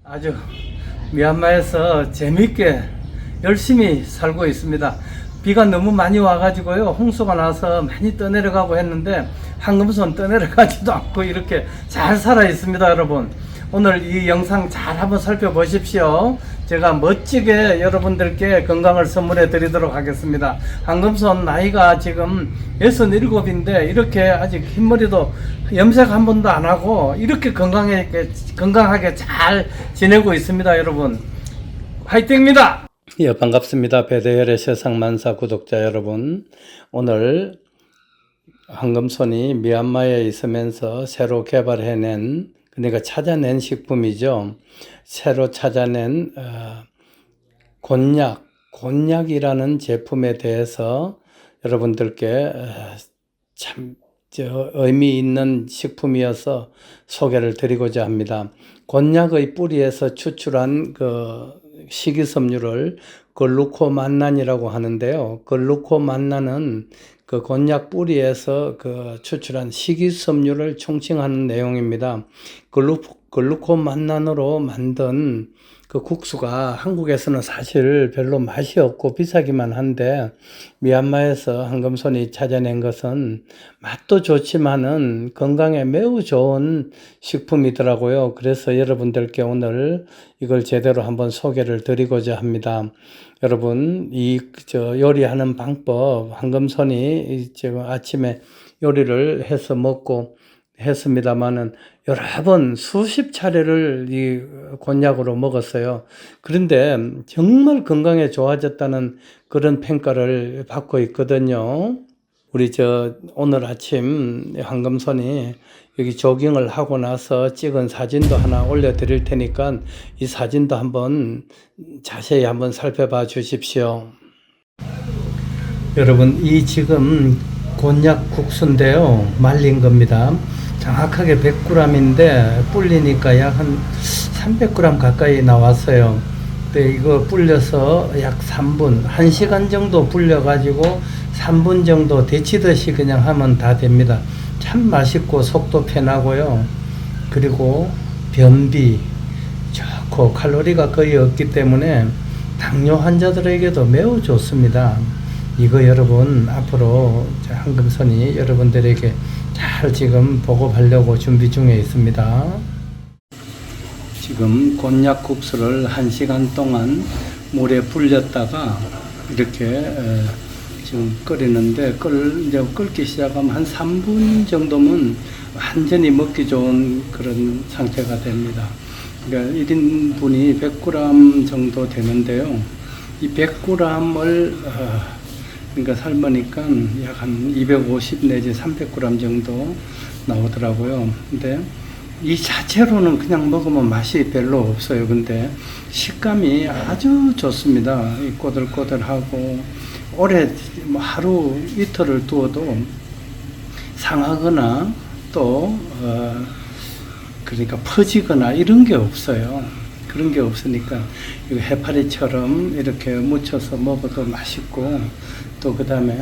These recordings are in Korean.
아주 미얀마에서 재밌게 열심히 살고 있습니다. 비가 너무 많이 와가지고요, 홍수가 나서 많이 떠내려가고 했는데 황금손 떠내려가지도 않고 이렇게 잘 살아 있습니다. 여러분, 오늘 이 영상 잘 한번 살펴보십시오. 제가 멋지게 여러분들께 건강을 선물해 드리도록 하겠습니다. 황금손 나이가 지금 67인데 이렇게 아직 흰머리도 염색 한 번도 안 하고 이렇게 건강하게 잘 지내고 있습니다. 여러분, 화이팅입니다. 예, 반갑습니다. 배대열의 세상만사 구독자 여러분, 오늘 황금손이 미얀마에 있으면서 새로 개발해낸, 그러니까 찾아낸 식품이죠. 새로 찾아낸 곤약이라는 제품에 대해서 여러분들께 참 의미 있는 식품이어서 소개를 드리고자 합니다. 곤약의 뿌리에서 추출한 그 식이섬유를 글루코만난이라고 하는데요. 글루코만난은 그 곤약 뿌리에서 그 추출한 식이섬유를 총칭하는 내용입니다. 글루코만난으로 만든 그 국수가 한국에서는 사실 별로 맛이 없고 비싸기만 한데, 미얀마에서 황금손이 찾아낸 것은 맛도 좋지만은 건강에 매우 좋은 식품이더라고요. 그래서 여러분들께 오늘 이걸 제대로 한번 소개를 드리고자 합니다. 여러분, 요리하는 방법, 황금손이 지금 아침에 요리를 해서 먹고 했습니다마는 여러 번 수십 차례를 이 곤약으로 먹었어요. 그런데 정말 건강에 좋아졌다는 그런 평가를 받고 있거든요. 우리 오늘 아침 황금손이 여기 조깅을 하고 나서 찍은 사진도 하나 올려드릴 테니까 이 사진도 한번 자세히 한번 살펴봐 주십시오. 여러분, 이 지금 곤약 국수인데요, 말린 겁니다. 정확하게 100g인데 불리니까 약 한 300g 가까이 나왔어요. 근데 이거 불려서 약 3분, 1시간 정도 불려가지고 3분 정도 데치듯이 그냥 하면 다 됩니다. 참 맛있고 속도 편하고요. 그리고 변비 좋고 칼로리가 거의 없기 때문에 당뇨 환자들에게도 매우 좋습니다. 이거 여러분, 앞으로 황금손이 여러분들에게 잘 지금 보급하려고 준비 중에 있습니다. 지금 곤약 국수를 1시간 동안 물에 불렸다가 이렇게 지금 끓이는데, 이제 끓기 시작하면 한 3분 정도면 완전히 먹기 좋은 그런 상태가 됩니다. 그러니까 1인분이 100g 정도 되는데요. 이 100g을 그러니까 삶으니까 약 한 250 내지 300g 정도 나오더라고요. 근데 이 자체로는 그냥 먹으면 맛이 별로 없어요. 근데 식감이 아주 좋습니다. 꼬들꼬들하고 오래 하루 이틀을 두어도 상하거나 또 그러니까 퍼지거나 이런 게 없어요. 그런 게 없으니까 이거 해파리처럼 이렇게 무쳐서 먹어도 맛있고, 또 그 다음에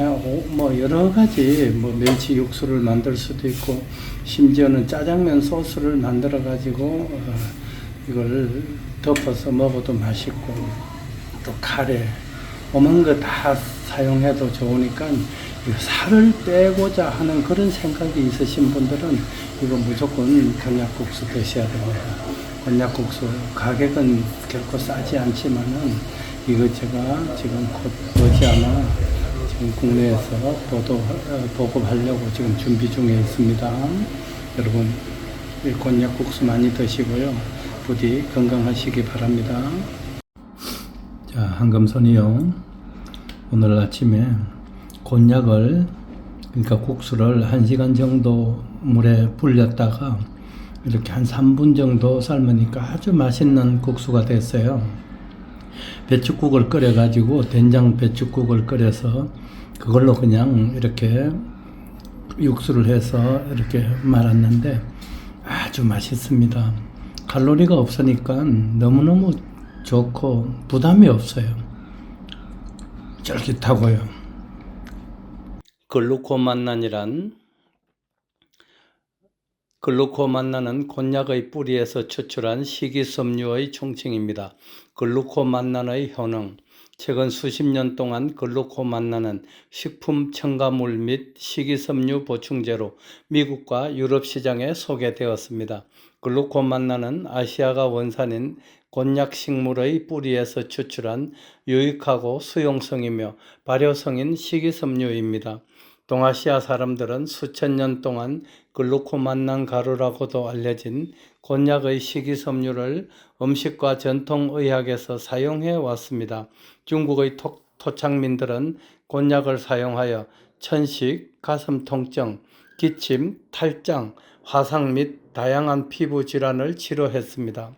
뭐 여러 가지 뭐 멸치 육수를 만들 수도 있고, 심지어는 짜장면 소스를 만들어 가지고 이걸 덮어서 먹어도 맛있고, 또 카레 오만 거 다 사용해도 좋으니까 살을 빼고자 하는 그런 생각이 있으신 분들은 이거 무조건 곤약국수 드셔야 됩니다. 곤약국수 가격은 결코 싸지 않지만은 이거 제가 지금 곧 머지않아 지금 국내에서 보급하려고 지금 준비 중에 있습니다. 여러분, 곤약국수 많이 드시고요, 부디 건강하시기 바랍니다. 자, 황금손이요, 오늘 아침에 곤약을, 그러니까 국수를 1시간 정도 물에 불렸다가 이렇게 한 3분 정도 삶으니까 아주 맛있는 국수가 됐어요. 배추국을 끓여 가지고, 된장 배추국을 끓여서 그걸로 그냥 이렇게 육수를 해서 이렇게 말았는데 아주 맛있습니다. 칼로리가 없으니까 너무너무 좋고 부담이 없어요. 쫄깃하고요. 글루코만난이란 글루코만나는 곤약의 뿌리에서 추출한 식이섬유의 총칭입니다. 글루코만난의 효능. 최근 수십 년 동안 글루코만나는 식품 첨가물 및 식이섬유 보충제로 미국과 유럽 시장에 소개되었습니다. 글루코만나는 아시아가 원산인 곤약 식물의 뿌리에서 추출한 유익하고 수용성이며 발효성인 식이섬유입니다. 동아시아 사람들은 수천 년 동안 글루코만난 가루라고도 알려진 곤약의 식이섬유를 음식과 전통의학에서 사용해 왔습니다. 중국의 토착민들은 곤약을 사용하여 천식, 가슴 통증, 기침, 탈장, 화상 및 다양한 피부 질환을 치료했습니다.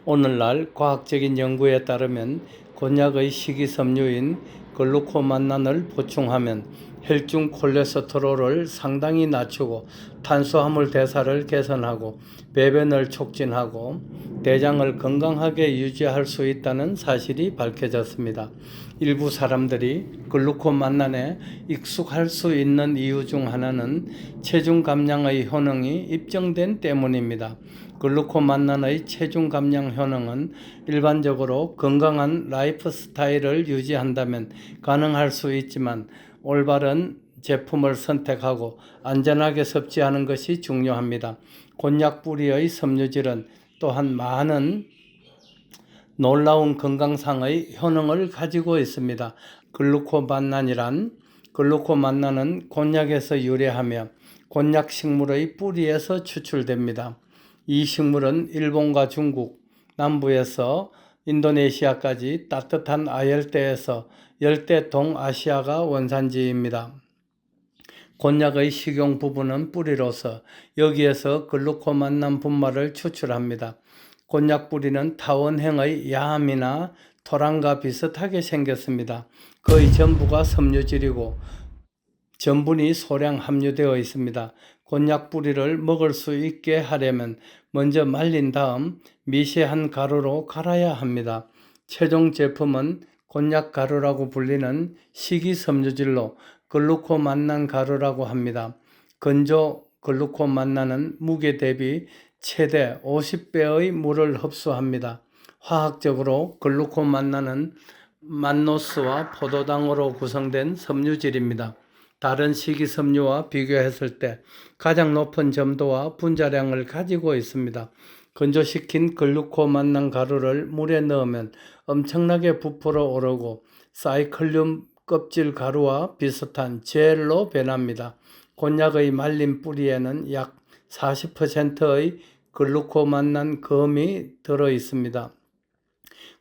오늘날 과학적인 연구에 따르면 곤약의 식이섬유인 글루코만난을 보충하면 혈중 콜레스테롤을 상당히 낮추고 탄수화물 대사를 개선하고 배변을 촉진하고 대장을 건강하게 유지할 수 있다는 사실이 밝혀졌습니다. 일부 사람들이 글루코만난에 익숙할 수 있는 이유 중 하나는 체중 감량의 효능이 입증된 때문입니다. 글루코만난의 체중 감량 효능은 일반적으로 건강한 라이프 스타일을 유지한다면 가능할 수 있지만 올바른 제품을 선택하고 안전하게 섭취하는 것이 중요합니다. 곤약 뿌리의 섬유질은 또한 많은 놀라운 건강상의 효능을 가지고 있습니다. 글루코만난은 곤약에서 유래하며 곤약 식물의 뿌리에서 추출됩니다. 이 식물은 일본과 중국, 남부에서 인도네시아까지 따뜻한 아열대에서 열대 동아시아가 원산지입니다. 곤약의 식용 부분은 뿌리로서 여기에서 글루코만난 분말을 추출합니다. 곤약 뿌리는 타원형의 야함이나 토랑과 비슷하게 생겼습니다. 거의 전부가 섬유질이고 전분이 소량 함유되어 있습니다. 곤약 뿌리를 먹을 수 있게 하려면 먼저 말린 다음 미세한 가루로 갈아야 합니다. 최종 제품은 곤약 가루라고 불리는 식이섬유질로 글루코만난 가루라고 합니다. 건조 글루코만난은 무게 대비 최대 50배의 물을 흡수합니다. 화학적으로 글루코만난은 만노스와 포도당으로 구성된 섬유질입니다. 다른 식이섬유와 비교했을 때 가장 높은 점도와 분자량을 가지고 있습니다. 건조시킨 글루코만난 가루를 물에 넣으면 엄청나게 부풀어 오르고 사이클륨 껍질 가루와 비슷한 젤로 변합니다. 곤약의 말린 뿌리에는 약 40%의 글루코만난 검이 들어 있습니다.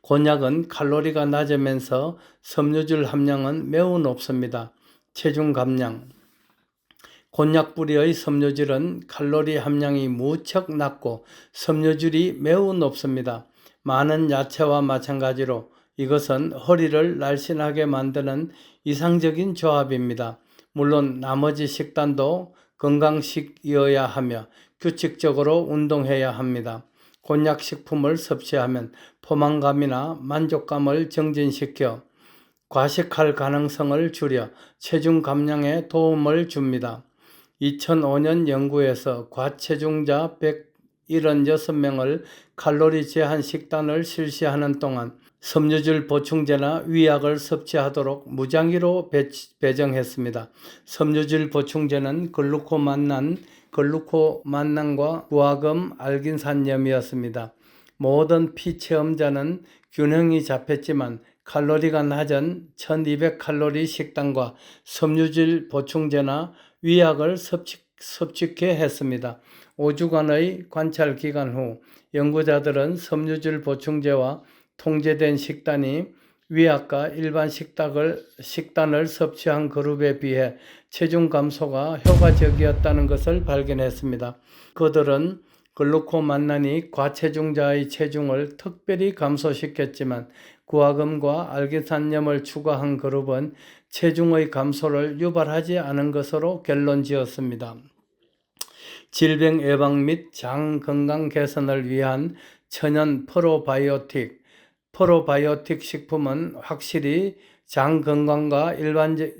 곤약은 칼로리가 낮으면서 섬유질 함량은 매우 높습니다. 체중 감량. 곤약 뿌리의 섬유질은 칼로리 함량이 무척 낮고 섬유질이 매우 높습니다. 많은 야채와 마찬가지로 이것은 허리를 날씬하게 만드는 이상적인 조합입니다. 물론 나머지 식단도 건강식이어야 하며 규칙적으로 운동해야 합니다. 곤약 식품을 섭취하면 포만감이나 만족감을 증진시켜 과식할 가능성을 줄여 체중 감량에 도움을 줍니다. 2005년 연구에서 과체중자 176명을 칼로리 제한 식단을 실시하는 동안 섬유질 보충제나 위약을 섭취하도록 무작위로 배정했습니다. 섬유질 보충제는 글루코만난과 구화금 알긴산염이었습니다. 모든 피체험자는 균형이 잡혔지만 칼로리가 낮은 1200칼로리 식단과 섬유질 보충제나 위약을 섭취케 했습니다. 5주간의 관찰 기간 후 연구자들은 섬유질 보충제와 통제된 식단이 위약과 일반 식단을 섭취한 그룹에 비해 체중 감소가 효과적이었다는 것을 발견했습니다. 그들은 글루코만난이 과체중자의 체중을 특별히 감소시켰지만 구화금과 알기산염을 추가한 그룹은 체중의 감소를 유발하지 않은 것으로 결론지었습니다. 질병 예방 및 장 건강 개선을 위한 천연 프로바이오틱 식품은 확실히 장 건강과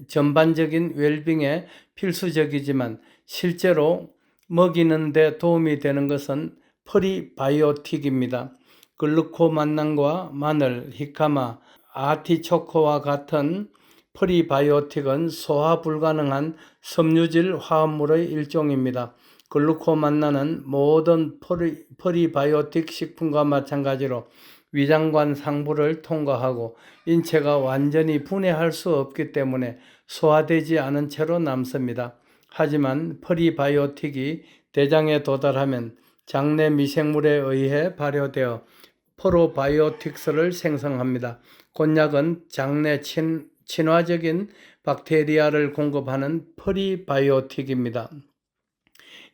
전반적인 웰빙에 필수적이지만 실제로 먹이는 데 도움이 되는 것은 프리바이오틱입니다. 글루코만난과 마늘, 히카마, 아티초코와 같은 프리바이오틱은 소화 불가능한 섬유질 화합물의 일종입니다. 글루코만난은 모든 프리바이오틱 식품과 마찬가지로 위장관 상부를 통과하고 인체가 완전히 분해할 수 없기 때문에 소화되지 않은 채로 남습니다. 하지만 프리바이오틱이 대장에 도달하면 장내 미생물에 의해 발효되어 프로바이오틱스를 생성합니다. 곤약은 장내 친화적인 박테리아를 공급하는 프리바이오틱입니다.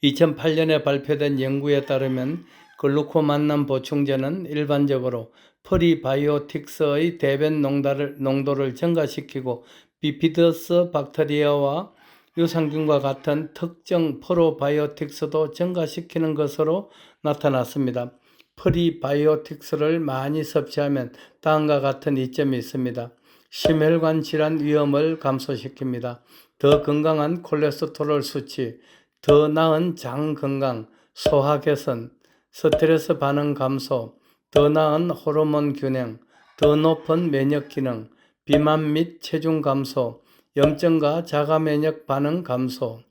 2008년에 발표된 연구에 따르면 글루코만난 보충제는 일반적으로 프리바이오틱스의 대변 농도를 증가시키고 비피더스 박테리아와 유산균과 같은 특정 프로바이오틱스도 증가시키는 것으로 나타났습니다. 프리바이오틱스를 많이 섭취하면 다음과 같은 이점이 있습니다. 심혈관 질환 위험을 감소시킵니다. 더 건강한 콜레스테롤 수치, 더 나은 장 건강, 소화 개선, 스트레스 반응 감소, 더 나은 호르몬 균형, 더 높은 면역 기능, 비만 및 체중 감소, 염증과 자가 면역 반응 감소,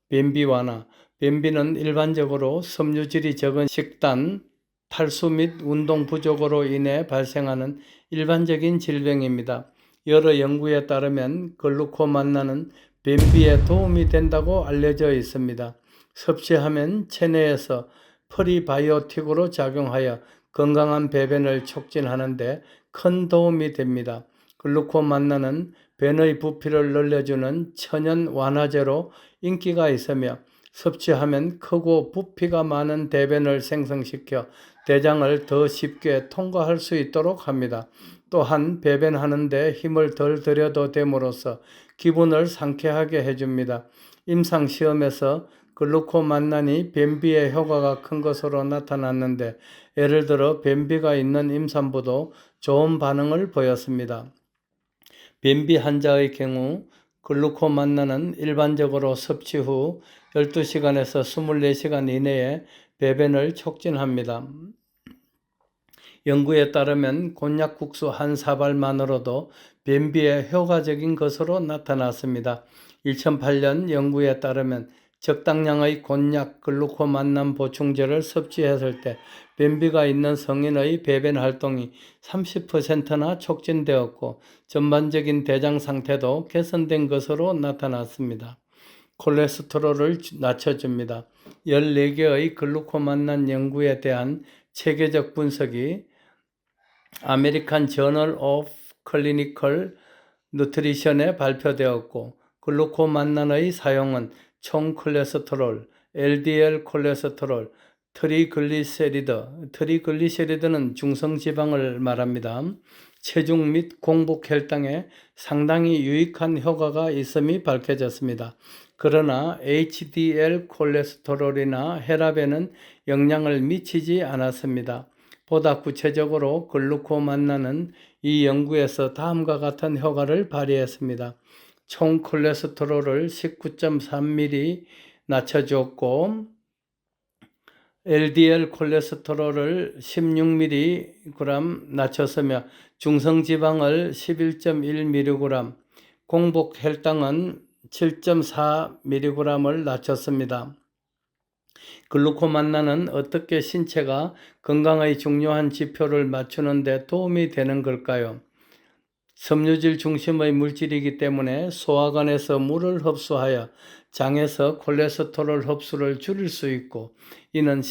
변비 완화. 변비는 일반적으로 섬유질이 적은 식단, 탈수 및 운동 부족으로 인해 발생하는 일반적인 질병입니다. 여러 연구에 따르면 글루코만난은 변비에 도움이 된다고 알려져 있습니다. 섭취하면 체내에서 프리바이오틱으로 작용하여 건강한 배변을 촉진하는 데 큰 도움이 됩니다. 글루코만난은 변의 부피를 늘려주는 천연 완화제로 인기가 있으며 섭취하면 크고 부피가 많은 대변을 생성시켜 대장을 더 쉽게 통과할 수 있도록 합니다. 또한 배변하는 데 힘을 덜 들여도 됨으로써 기분을 상쾌하게 해줍니다. 임상시험에서 글루코만난이 변비에 효과가 큰 것으로 나타났는데 예를 들어 변비가 있는 임산부도 좋은 반응을 보였습니다. 변비 환자의 경우 글루코만난은 일반적으로 섭취 후 12시간에서 24시간 이내에 배변을 촉진합니다. 연구에 따르면 곤약국수 한 사발만으로도 변비에 효과적인 것으로 나타났습니다. 2008년 연구에 따르면 적당량의 곤약 글루코만난 보충제를 섭취했을 때 변비가 있는 성인의 배변 활동이 30%나 촉진되었고 전반적인 대장 상태도 개선된 것으로 나타났습니다. 콜레스테롤을 낮춰줍니다. 14개의 글루코만난 연구에 대한 체계적 분석이 아메리칸 저널 오브 클리니컬 누트리션에 발표되었고 글루코만난의 사용은 총 콜레스테롤, LDL 콜레스테롤, 트리글리세리드는 중성지방을 말합니다. 체중 및 공복 혈당에 상당히 유익한 효과가 있음이 밝혀졌습니다. 그러나 HDL 콜레스테롤이나 혈압에는 영향을 미치지 않았습니다. 보다 구체적으로 글루코만난은 이 연구에서 다음과 같은 효과를 발휘했습니다. 총 콜레스테롤을 19.3mg 낮춰주었고 LDL 콜레스테롤을 16mg 낮췄으며 중성지방을 11.1mg, 공복 혈당은 7.4mg을 낮췄습니다. 글루코만난은 어떻게 신체가 건강의 중요한 지표를 맞추는 데 도움이 되는 걸까요? 섬유질 중심의 물질이기 때문에 소화관에서 물을 흡수하여 장에서 콜레스테롤 흡수를 줄일 수 있고 이는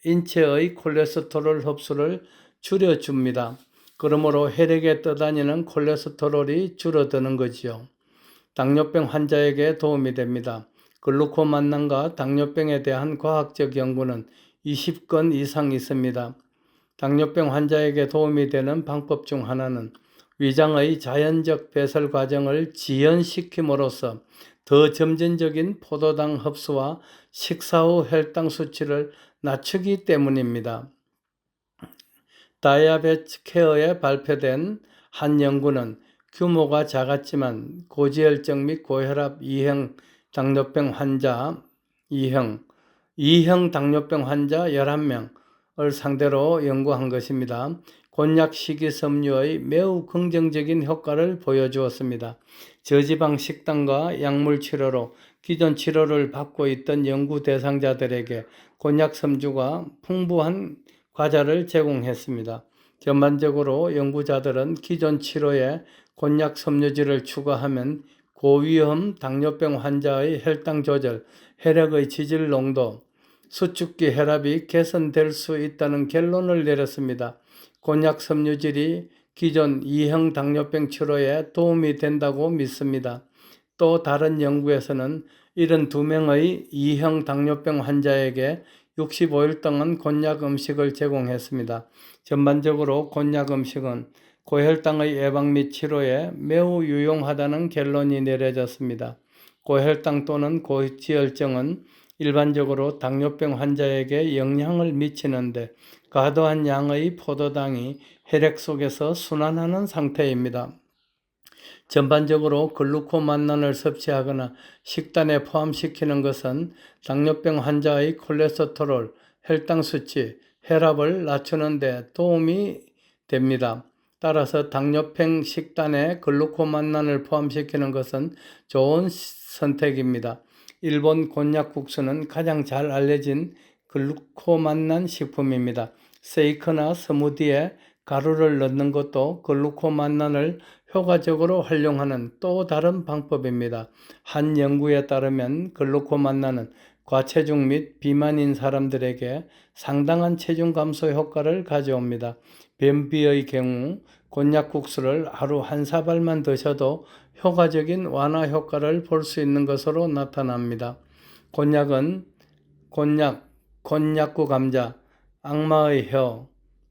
인체의 콜레스테롤 흡수를 줄여줍니다. 그러므로 혈액에 떠다니는 콜레스테롤이 줄어드는 거지요. 당뇨병 환자에게 도움이 됩니다. 글루코만난과 당뇨병에 대한 과학적 연구는 20건 이상 있습니다. 당뇨병 환자에게 도움이 되는 방법 중 하나는 위장의 자연적 배설 과정을 지연시킴으로써 더 점진적인 포도당 흡수와 식사 후 혈당 수치를 낮추기 때문입니다. 다이아베트 케어에 발표된 한 연구는 규모가 작았지만 고지혈증 및 고혈압 2형 당뇨병 환자 2형 2형 당뇨병 환자 11명을 상대로 연구한 것입니다. 곤약 식이섬유의 매우 긍정적인 효과를 보여주었습니다. 저지방 식단과 약물 치료로 기존 치료를 받고 있던 연구 대상자들에게 곤약 섬유가 풍부한 과자를 제공했습니다. 전반적으로 연구자들은 기존 치료에 곤약 섬유질을 추가하면 고위험 당뇨병 환자의 혈당 조절, 혈액의 지질 농도, 수축기 혈압이 개선될 수 있다는 결론을 내렸습니다. 곤약 섬유질이 기존 2형 당뇨병 치료에 도움이 된다고 믿습니다. 또 다른 연구에서는 72명의 2형 당뇨병 환자에게 65일 동안 곤약 음식을 제공했습니다. 전반적으로 곤약 음식은 고혈당의 예방 및 치료에 매우 유용하다는 결론이 내려졌습니다. 고혈당 또는 고지혈증은 일반적으로 당뇨병 환자에게 영향을 미치는데 과도한 양의 포도당이 혈액 속에서 순환하는 상태입니다. 전반적으로 글루코만난을 섭취하거나 식단에 포함시키는 것은 당뇨병 환자의 콜레스테롤, 혈당 수치, 혈압을 낮추는 데 도움이 됩니다. 따라서 당뇨병 식단에 글루코만난을 포함시키는 것은 좋은 선택입니다. 일본 곤약국수는 가장 잘 알려진 글루코만난 식품입니다. 세이크나 스무디에 가루를 넣는 것도 글루코만난을 효과적으로 활용하는 또 다른 방법입니다. 한 연구에 따르면 글루코만난은 과체중 및 비만인 사람들에게 상당한 체중 감소 효과를 가져옵니다. 변비의 경우 곤약국수를 하루 한 사발만 드셔도 효과적인 완화 효과를 볼 수 있는 것으로 나타납니다. 곤약은 곤약구 감자, 악마의 혀,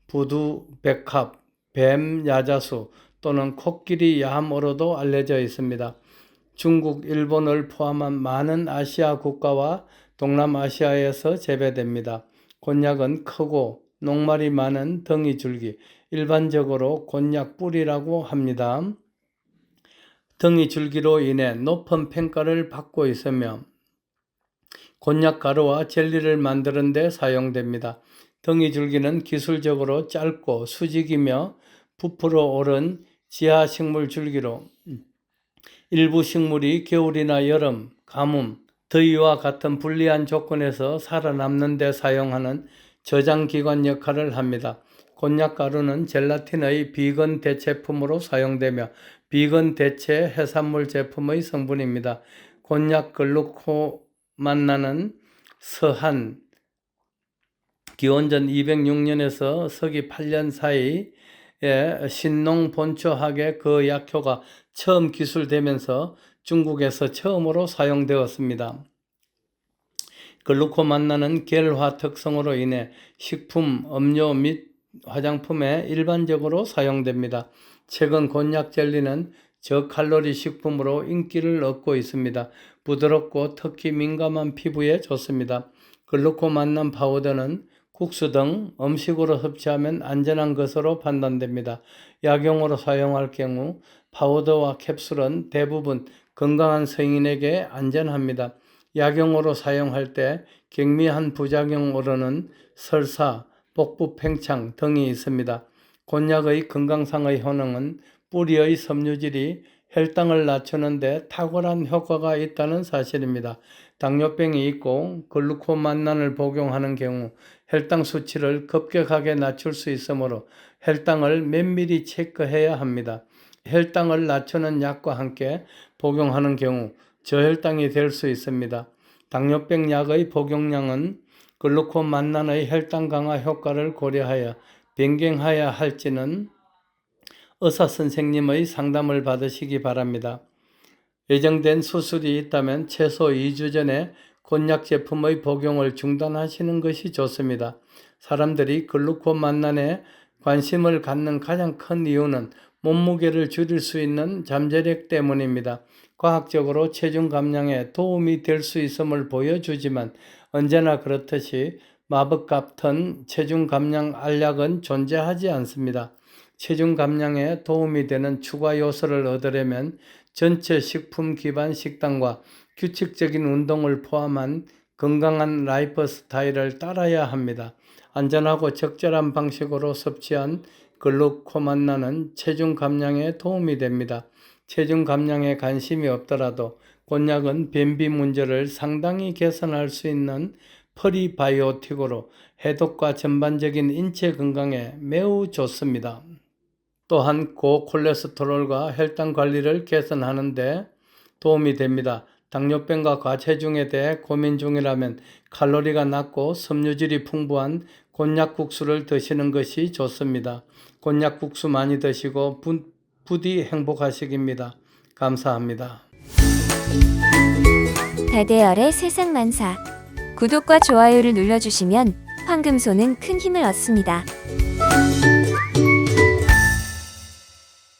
부두 백합, 뱀 야자수 또는 코끼리 야함으로도 알려져 있습니다. 중국, 일본을 포함한 많은 아시아 국가와 동남아시아에서 재배됩니다. 곤약은 크고 녹말이 많은 덩이 줄기, 일반적으로 곤약 뿌리라고 합니다. 덩이 줄기로 인해 높은 평가를 받고 있으며 곤약 가루와 젤리를 만드는 데 사용됩니다. 덩이 줄기는 기술적으로 짧고 수직이며 부풀어 오른 지하 식물 줄기로 일부 식물이 겨울이나 여름, 가뭄, 더위와 같은 불리한 조건에서 살아남는 데 사용하는 저장기관 역할을 합니다. 곤약 가루는 젤라틴의 비건 대체품으로 사용되며 비건 대체 해산물 제품의 성분입니다. 곤약 글루코만난은 서한 기원전 206년에서 서기 8년 사이에 신농 본초학의 그 약효가 처음 기술되면서 중국에서 처음으로 사용되었습니다. 글루코만난은 결화 특성으로 인해 식품, 음료 및 화장품에 일반적으로 사용됩니다. 최근 곤약 젤리는 저칼로리 식품으로 인기를 얻고 있습니다. 부드럽고 특히 민감한 피부에 좋습니다. 글루코만난 파우더는 국수 등 음식으로 섭취하면 안전한 것으로 판단됩니다. 약용으로 사용할 경우 파우더와 캡슐은 대부분 건강한 성인에게 안전합니다. 약용으로 사용할 때 경미한 부작용으로는 설사, 복부 팽창 등이 있습니다. 곤약의 건강상의 효능은 뿌리의 섬유질이 혈당을 낮추는 데 탁월한 효과가 있다는 사실입니다. 당뇨병이 있고 글루코만난을 복용하는 경우 혈당 수치를 급격하게 낮출 수 있으므로 혈당을 면밀히 체크해야 합니다. 혈당을 낮추는 약과 함께 복용하는 경우 저혈당이 될 수 있습니다. 당뇨병 약의 복용량은 글루코만난의 혈당 강화 효과를 고려하여 변경해야 할지는 의사 선생님의 상담을 받으시기 바랍니다. 예정된 수술이 있다면 최소 2주 전에 곤약 제품의 복용을 중단하시는 것이 좋습니다. 사람들이 글루코만난에 관심을 갖는 가장 큰 이유는 몸무게를 줄일 수 있는 잠재력 때문입니다. 과학적으로 체중 감량에 도움이 될 수 있음을 보여주지만 언제나 그렇듯이 마법 같은 체중 감량 알약은 존재하지 않습니다. 체중 감량에 도움이 되는 추가 요소를 얻으려면 전체 식품 기반 식단과 규칙적인 운동을 포함한 건강한 라이프 스타일을 따라야 합니다. 안전하고 적절한 방식으로 섭취한 글루코만나는 체중 감량에 도움이 됩니다. 체중 감량에 관심이 없더라도 곤약은 변비 문제를 상당히 개선할 수 있는 프리바이오틱으로 해독과 전반적인 인체 건강에 매우 좋습니다. 또한 고콜레스테롤과 혈당 관리를 개선하는 데 도움이 됩니다. 당뇨병과 과체중에 대해 고민 중이라면 칼로리가 낮고 섬유질이 풍부한 곤약국수를 드시는 것이 좋습니다. 곤약국수 많이 드시고 부디 행복하시기입니다. 감사합니다. 달대열의 세상만사. 구독과 좋아요를 눌러주시면 황금소는 큰 힘을 얻습니다.